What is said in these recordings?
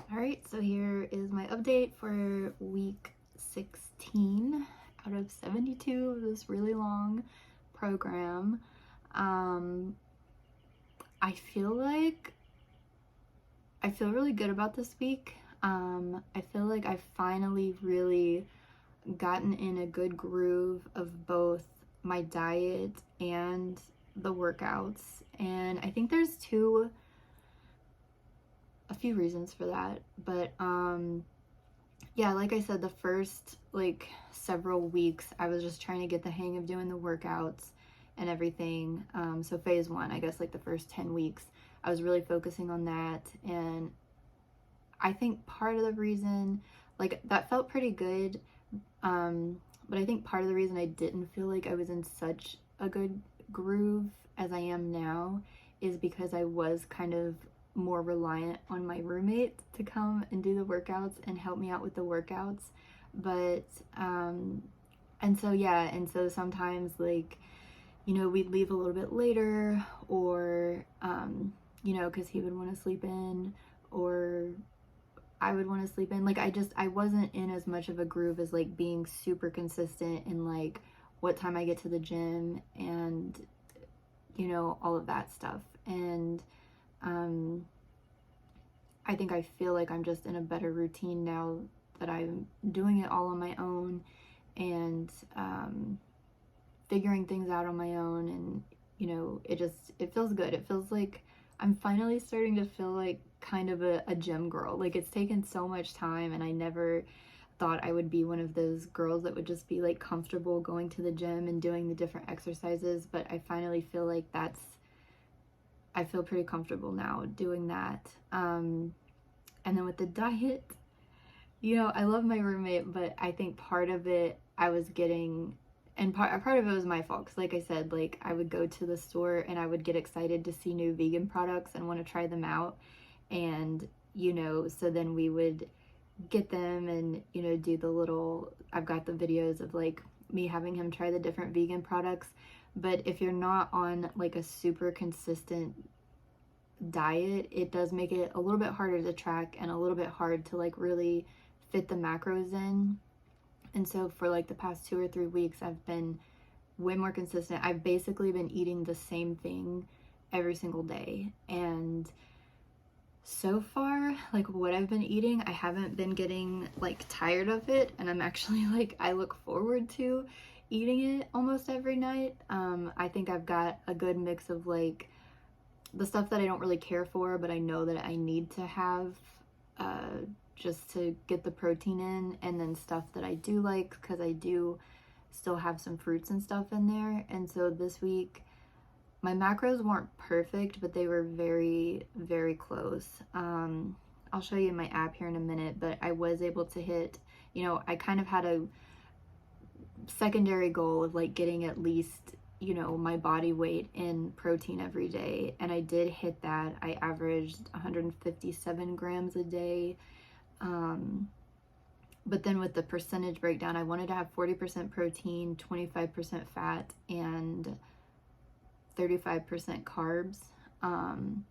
All right, so here is my update for week 16 out of 72 of this really long program. I feel really good about this week. I feel like I've finally really gotten in a good groove of both my diet and the workouts, and I think there's a few reasons for that, but yeah, like I said, the first several weeks I was just trying to get the hang of doing the workouts and everything. So phase one, I guess, like the first 10 weeks I was really focusing on that, and I think part of the reason, like, that felt pretty good, but I think part of the reason I didn't feel like I was in such a good groove as I am now is because I was kind of more reliant on my roommate to come and do the workouts and help me out with the workouts. But and so yeah, and so sometimes, like, we'd leave a little bit later, or because he would want to sleep in, or I would want to sleep in. Like, I wasn't in as much of a groove as like being super consistent in like what time I get to the gym and all of that stuff. And I think I feel like I'm just in a better routine now that I'm doing it all on my own, and figuring things out on my own. And it feels good. It feels like I'm finally starting to feel like kind of a gym girl. Like, it's taken so much time, and I never thought I would be one of those girls that would just be like comfortable going to the gym and doing the different exercises, but I finally feel like I feel pretty comfortable now doing that. And then with the diet, I love my roommate, but I think part of it I was getting, and part of it was my fault, because like I said, like, I would go to the store and I would get excited to see new vegan products and want to try them out. And, so then we would get them and, do the little, I've got the videos of like me having him try the different vegan products. But if you're not on like a super consistent diet, it does make it a little bit harder to track and a little bit hard to like really fit the macros in. And so for like the past 2 or 3 weeks, I've been way more consistent. I've basically been eating the same thing every single day, and so far, like, what I've been eating, I haven't been getting like tired of it, and I'm actually like, I look forward to eating it almost every night. I think I've got a good mix of like the stuff that I don't really care for, but I know that I need to have just to get the protein in, and then stuff that I do like, because I do still have some fruits and stuff in there. And so this week, my macros weren't perfect, but they were very, very close. I'll show you my app here in a minute, but I was able to hit, I kind of had a secondary goal of like getting at least, my body weight in protein every day. And I did hit that. I averaged 157 grams a day. But then with the percentage breakdown, I wanted to have 40% protein, 25% fat, and 35% carbs, and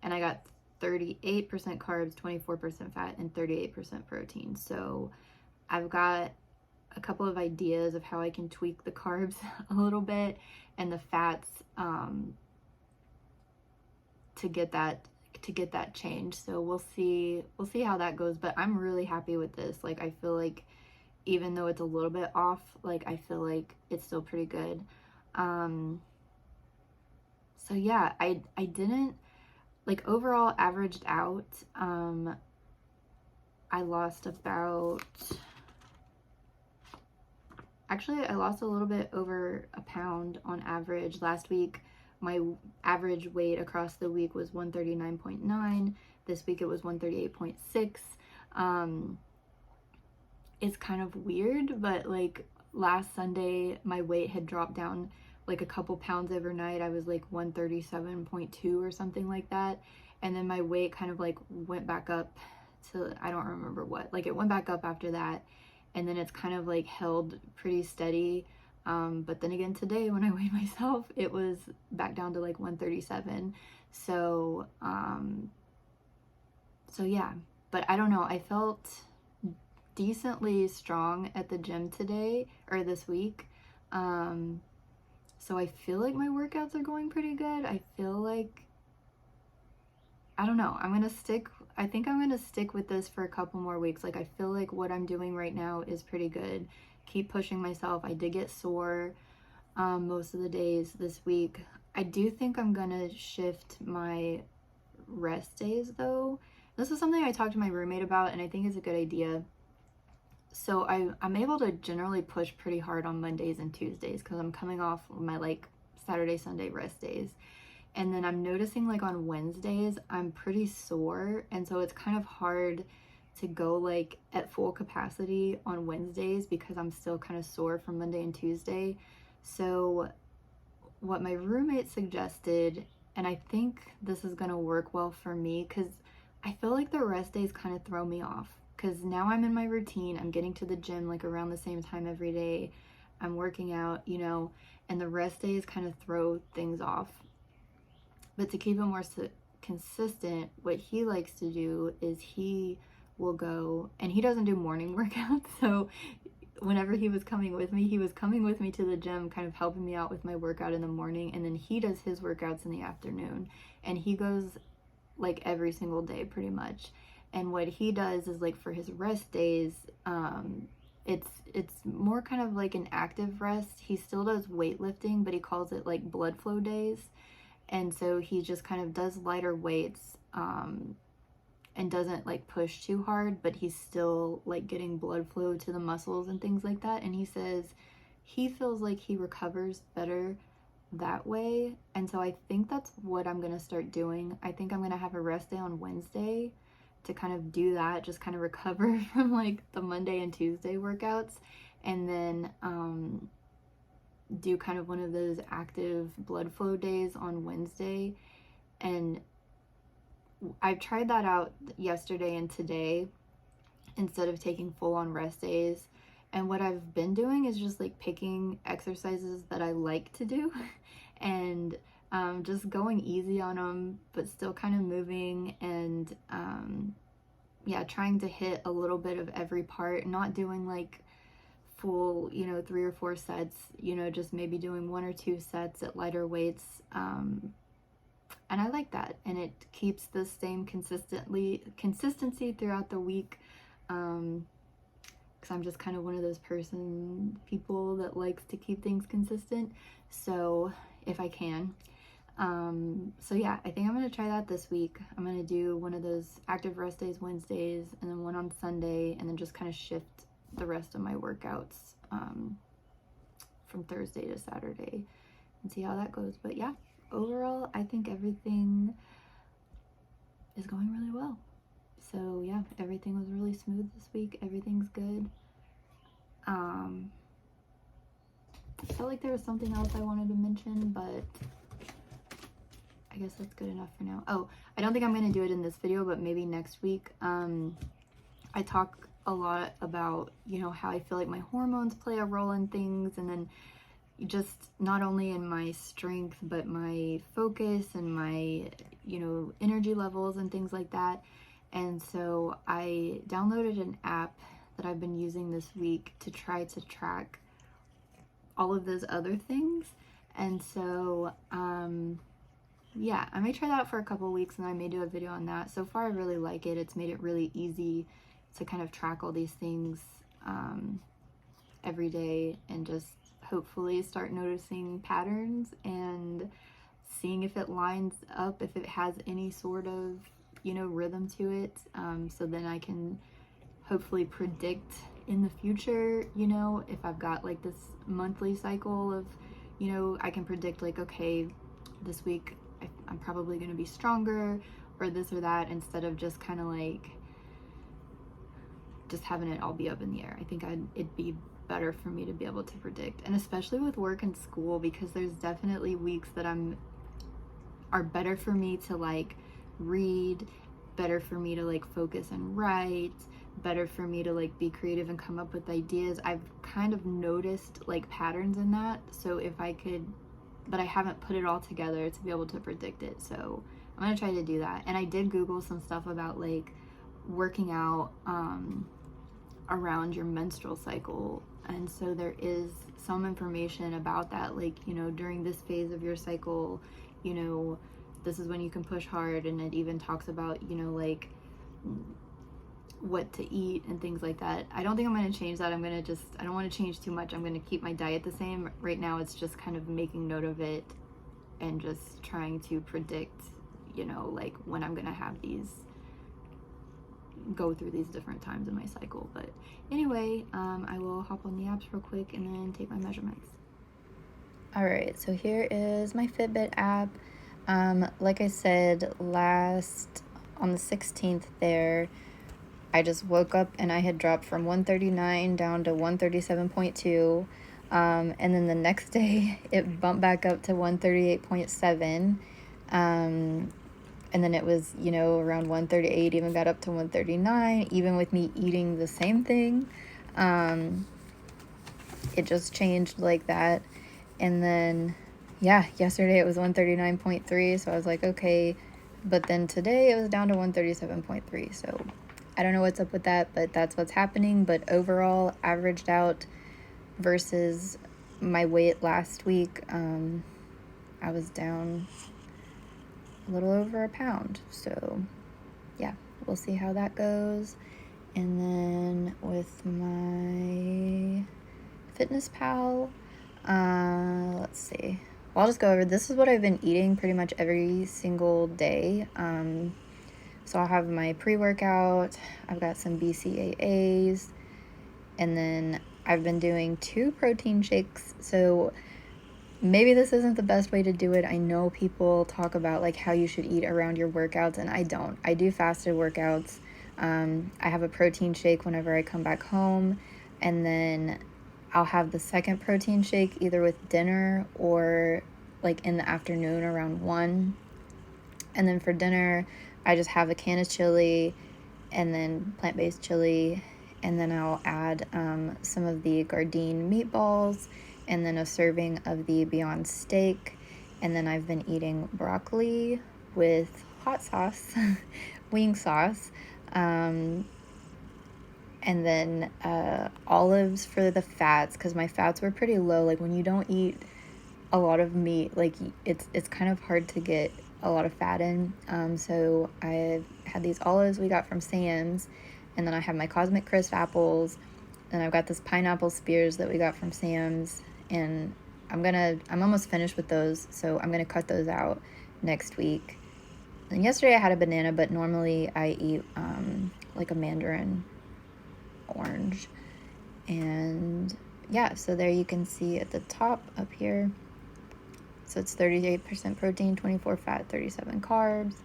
I got 38% carbs, 24% fat, and 38% protein. So I've got a couple of ideas of how I can tweak the carbs a little bit, and the fats, to get that change. So we'll see how that goes, but I'm really happy with this. Like, I feel like even though it's a little bit off, like, I feel like it's still pretty good. So yeah, I didn't, like, overall averaged out, I lost I lost a little bit over a pound on average. Last week, my average weight across the week was 139.9. This week it was 138.6. It's kind of weird, but like last Sunday, my weight had dropped down like a couple pounds overnight. I was like 137.2 or something like that. And then my weight kind of like went back up to, I don't remember what, like it went back up after that. And then it's kind of like held pretty steady. But then again, today when I weighed myself, it was back down to like 137. So yeah, but I don't know, I felt decently strong at the gym today, or this week. So I feel like my workouts are going pretty good. I feel like, I don't know, I think I'm gonna stick with this for a couple more weeks. Like, I feel like what I'm doing right now is pretty good. Keep pushing myself. I did get sore most of the days this week. I do think I'm gonna shift my rest days though. This is something I talked to my roommate about, and I think it's a good idea. So I'm able to generally push pretty hard on Mondays and Tuesdays because I'm coming off my like Saturday, Sunday rest days. And then I'm noticing like on Wednesdays, I'm pretty sore. And so it's kind of hard to go like at full capacity on Wednesdays because I'm still kind of sore from Monday and Tuesday. So what my roommate suggested, and I think this is gonna work well for me because I feel like the rest days kind of throw me off because now I'm in my routine. I'm getting to the gym like around the same time every day. I'm working out, you know, and the rest days kind of throw things off. But to keep it more consistent, what he likes to do is he will go, and he doesn't do morning workouts. So whenever he was coming with me to the gym, kind of helping me out with my workout in the morning. And then he does his workouts in the afternoon. And he goes like every single day pretty much. And what he does is like for his rest days, it's more kind of like an active rest. He still does weightlifting, but he calls it like blood flow days. And so he just kind of does lighter weights and doesn't like push too hard, but he's still like getting blood flow to the muscles and things like that. And he says he feels like he recovers better that way. And so I think that's what I'm going to start doing. I think I'm going to have a rest day on Wednesday to kind of do that, just kind of recover from like the Monday and Tuesday workouts, and then do kind of one of those active blood flow days on Wednesday. And I've tried that out yesterday and today instead of taking full on rest days. And what I've been doing is just like picking exercises that I like to do and just going easy on them, but still kind of moving and yeah, trying to hit a little bit of every part, not doing like full, you know, 3 or 4 sets, you know, just maybe doing 1 or 2 sets at lighter weights. And I like that, and it keeps the same consistency throughout the week, because I'm just kind of one of those people that likes to keep things consistent, so if I can. So yeah, I think I'm going to try that this week. I'm going to do one of those active rest days Wednesdays, and then one on Sunday, and then just kind of shift the rest of my workouts from Thursday to Saturday and see how that goes. But yeah, overall, I think everything is going really well. So yeah, everything was really smooth this week. Everything's good. I felt like there was something else I wanted to mention, but I guess that's good enough for now. Oh, I don't think I'm going to do it in this video, but maybe next week. I talk a lot about, you know, how I feel like my hormones play a role in things, and then just not only in my strength, but my focus and my, you know, energy levels and things like that. And so I downloaded an app that I've been using this week to try to track all of those other things. And so, yeah, I may try that out for a couple weeks, and I may do a video on that. So far, I really like it. It's made it really easy to kind of track all these things every day, and just hopefully start noticing patterns and seeing if it lines up, if it has any sort of, you know, rhythm to it. So then I can hopefully predict in the future, you know, if I've got like this monthly cycle of, you know, I can predict like, okay, this week I'm probably going to be stronger, or this or that, instead of just kind of like just having it all be up in the air. I think it'd be better for me to be able to predict, and especially with work and school, because there's definitely weeks that are better for me to like read, better for me to like focus and write, better for me to like be creative and come up with ideas. I've kind of noticed like patterns in that, so if I could, but I haven't put it all together to be able to predict it. So I'm gonna try to do that. And I did Google some stuff about like working out around your menstrual cycle. And so there is some information about that, like, you know, during this phase of your cycle, you know, this is when you can push hard. And it even talks about, you know, like what to eat and things like that. I don't think I'm going to change that. I don't want to change too much. I'm going to keep my diet the same. Right now it's just kind of making note of it and just trying to predict, you know, like when I'm going to have go through these different times in my cycle. But anyway, I will hop on the apps real quick and then take my measurements. All right, so here is my Fitbit app. Like I said on the 16th there, I just woke up and I had dropped from 139 down to 137.2. And then the next day it bumped back up to 138.7. And then it was, you know, around 138, even got up to 139, even with me eating the same thing. It just changed like that. And then, yeah, yesterday it was 139.3, so I was like, okay. But then today it was down to 137.3, so I don't know what's up with that, but that's what's happening. But overall, averaged out versus my weight last week, I was down a little over a pound. So yeah, we'll see how that goes. And then with my Fitness Pal, let's see. Well, I'll just go over, this is what I've been eating pretty much every single day. So I'll have my pre-workout, I've got some BCAAs, and then I've been doing 2 protein shakes. So maybe this isn't the best way to do it. I know people talk about like how you should eat around your workouts, and I don't. I do fasted workouts. I have a protein shake whenever I come back home, and then I'll have the second protein shake either with dinner or like in the afternoon around 1. And then for dinner, I just have a can of chili and then plant-based chili, and then I'll add some of the Gardein meatballs and then a serving of the Beyond Steak. And then I've been eating broccoli with hot sauce, wing sauce, and then olives for the fats, because my fats were pretty low. Like when you don't eat a lot of meat, like it's kind of hard to get a lot of fat in. So I had these olives we got from Sam's, and then I have my Cosmic Crisp apples, and I've got this pineapple spears that we got from Sam's, and I'm almost finished with those, so I'm gonna cut those out next week. And yesterday I had a banana, but normally I eat like a mandarin orange. And yeah, so there you can see at the top up here, so it's 38% protein, 24 fat, 37 carbs,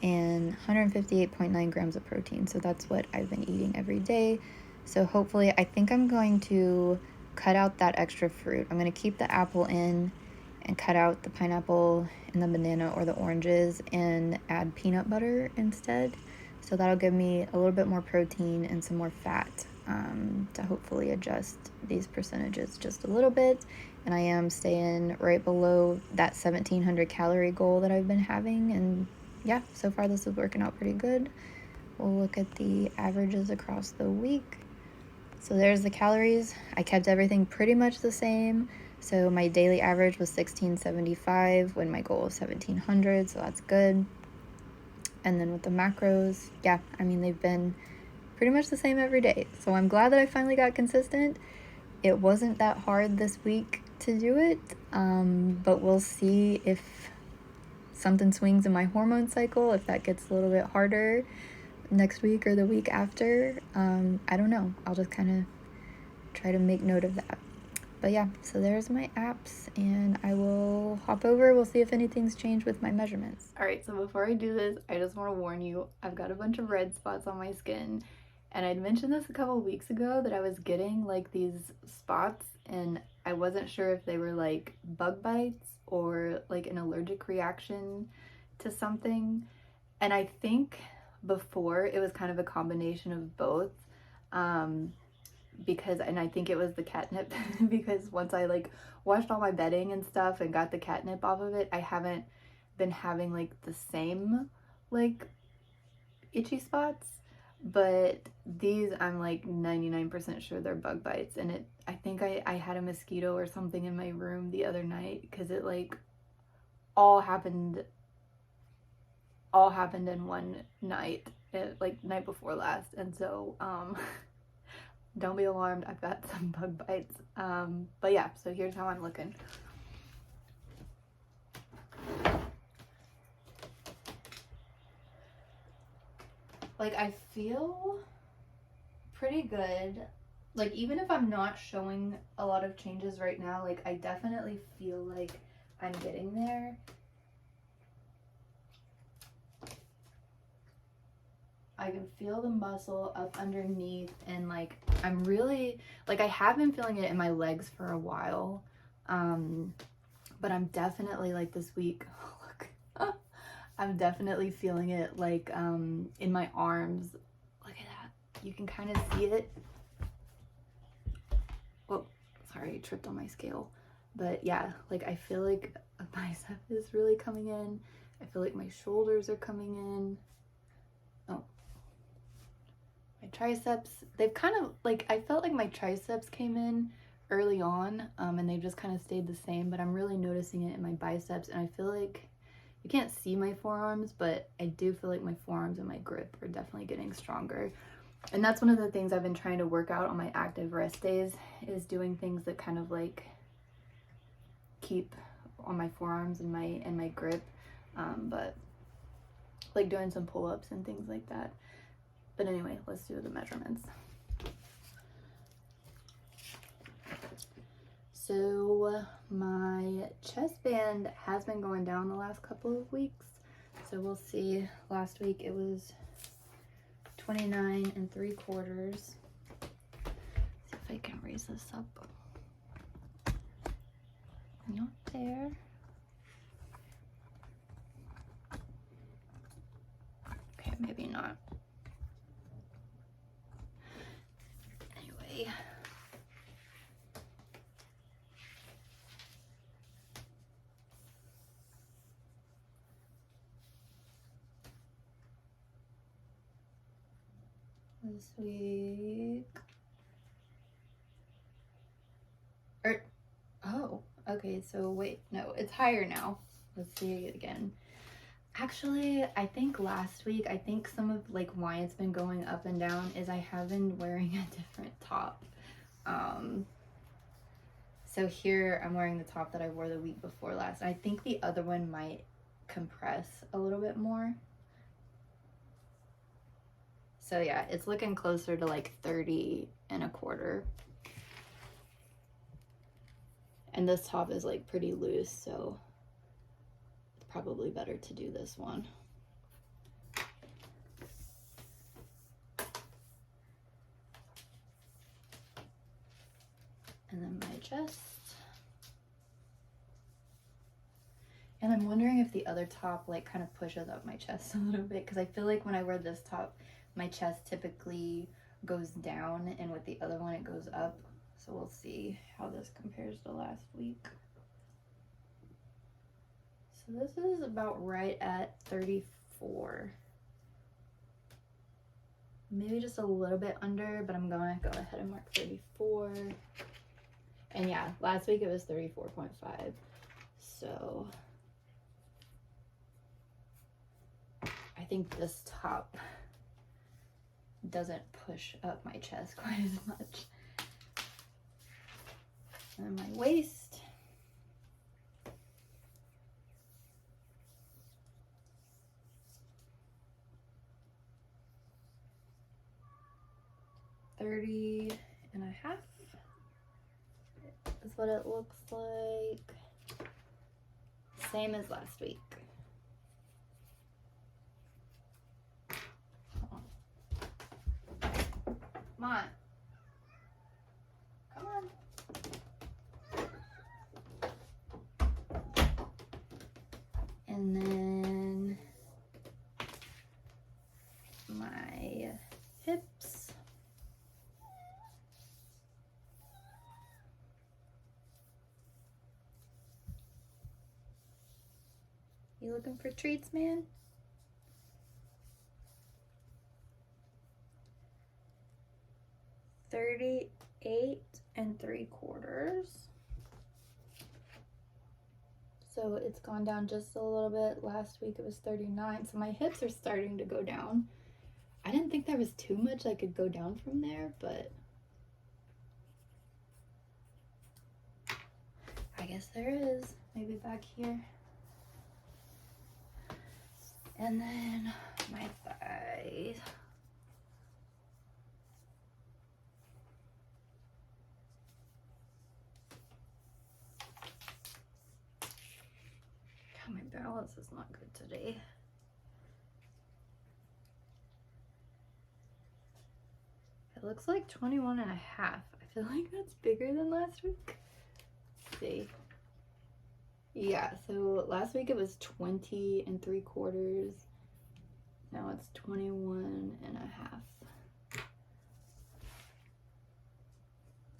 and 158.9 grams of protein. So that's what I've been eating every day. So hopefully, I think I'm going to cut out that extra fruit. I'm going to keep the apple in and cut out the pineapple and the banana or the oranges and add peanut butter instead. So that'll give me a little bit more protein and some more fat, to hopefully adjust these percentages just a little bit. And I am staying right below that 1,700 calorie goal that I've been having. And yeah, so far this is working out pretty good. We'll look at the averages across the week. So there's the calories. I kept everything pretty much the same. So my daily average was 1,675 when my goal was 1,700, so that's good. And then with the macros, yeah, I mean, they've been pretty much the same every day. So I'm glad that I finally got consistent. It wasn't that hard this week to do it, but we'll see if something swings in my hormone cycle, if that gets a little bit harder next week or the week after. I don't know. I'll just kind of try to make note of that. But yeah, so there's my apps, and I will hop over. We'll see if anything's changed with my measurements. All right, so before I do this, I just want to warn you, I've got a bunch of red spots on my skin. And I'd mentioned this a couple weeks ago that I was getting like these spots, and I wasn't sure if they were like bug bites or like an allergic reaction to something. And I think before it was kind of a combination of both. And I think it was the catnip because once I like washed all my bedding and stuff and got the catnip off of it, I haven't been having like the same like itchy spots. But these, I'm like 99% sure they're bug bites. And I think I had a mosquito or something in my room the other night, because it like all happened in one night, like night before last. And so don't be alarmed, I've got some bug bites. But yeah, so here's how I'm looking. Like, I feel pretty good. Like, even if I'm not showing a lot of changes right now, like, I definitely feel like I'm getting there. I can feel the muscle up underneath, and like, I'm really, like, I have been feeling it in my legs for a while. But I'm definitely, like, this week, look, I'm definitely feeling it, like, in my arms. Look at that. You can kind of see it. Oh, sorry, I tripped on my scale. But yeah, like, I feel like a bicep is really coming in. I feel like my shoulders are coming in. Oh, my triceps, they've kind of, like, I felt like my triceps came in early on, and they just kind of stayed the same, but I'm really noticing it in my biceps. And I feel like you can't see my forearms, but I do feel like my forearms and my grip are definitely getting stronger. And that's one of the things I've been trying to work out on my active rest days, is doing things that kind of like keep on my forearms and my grip, but like doing some pull-ups and things like that. But anyway, let's do the measurements. So my chest band has been going down the last couple of weeks. So we'll see. Last week it was 29 3/4. See if I can raise this up. Not there. Okay, maybe not. Anyway. This week. Oh, okay, so wait, no, it's higher now. Let's see it again. Actually, I think last week, I think some of like why it's been going up and down is I have been wearing a different top. So here I'm wearing the top that I wore the week before last. I think the other one might compress a little bit more. So yeah, it's looking closer to like 30 1/4. And this top is like pretty loose, so it's probably better to do this one. And then my chest. And I'm wondering if the other top like kind of pushes up my chest a little bit, because I feel like when I wear this top, my chest typically goes down, and with the other one it goes up. So we'll see how this compares to last week. So this is about right at 34. Maybe just a little bit under, but I'm gonna go ahead and mark 34. And yeah, last week it was 34.5. So I think this top doesn't push up my chest quite as much. And my waist. $30.5 is what it looks like. Same as last week. Come on. Come on. And then my hips. You looking for treats, man? 38 3/4. So it's gone down just a little bit. Last week it was 39. So my hips are starting to go down. I didn't think there was too much I could go down from there, but I guess there is. Maybe back here. And then my thighs. God, my balance is not good today. It looks like 21 and a half. I feel like that's bigger than last week. Let's see. Yeah, so last week it was 20 3/4. Now it's 21 and a half.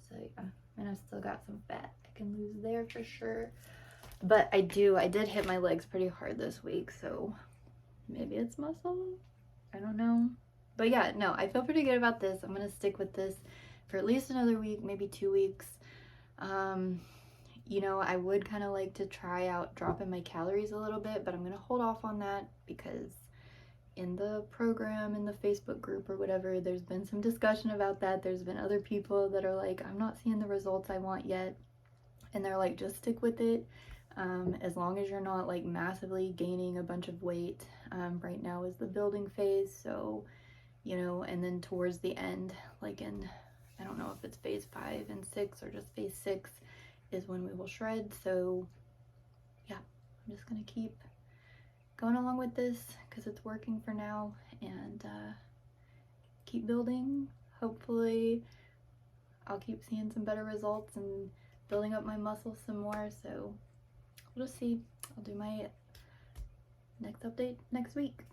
So yeah, and I've still got some fat I can lose there for sure. But I did hit my legs pretty hard this week, so maybe it's muscle. I don't know. But yeah, no, I feel pretty good about this. I'm gonna stick with this for at least another week, maybe 2 weeks. You know, I would kind of like to try out dropping my calories a little bit, but I'm gonna hold off on that because in the program, in the Facebook group or whatever, there's been some discussion about that. There's been other people that are like, I'm not seeing the results I want yet. And they're like, just stick with it. As long as you're not like massively gaining a bunch of weight. Right now is the building phase. So, you know, and then towards the end, like in, I don't know if it's phase 5 and 6 or just phase 6 is when we will shred. So yeah, I'm just gonna keep going along with this because it's working for now, and keep building. Hopefully I'll keep seeing some better results and building up my muscles some more. So we'll just see. I'll do my next update next week.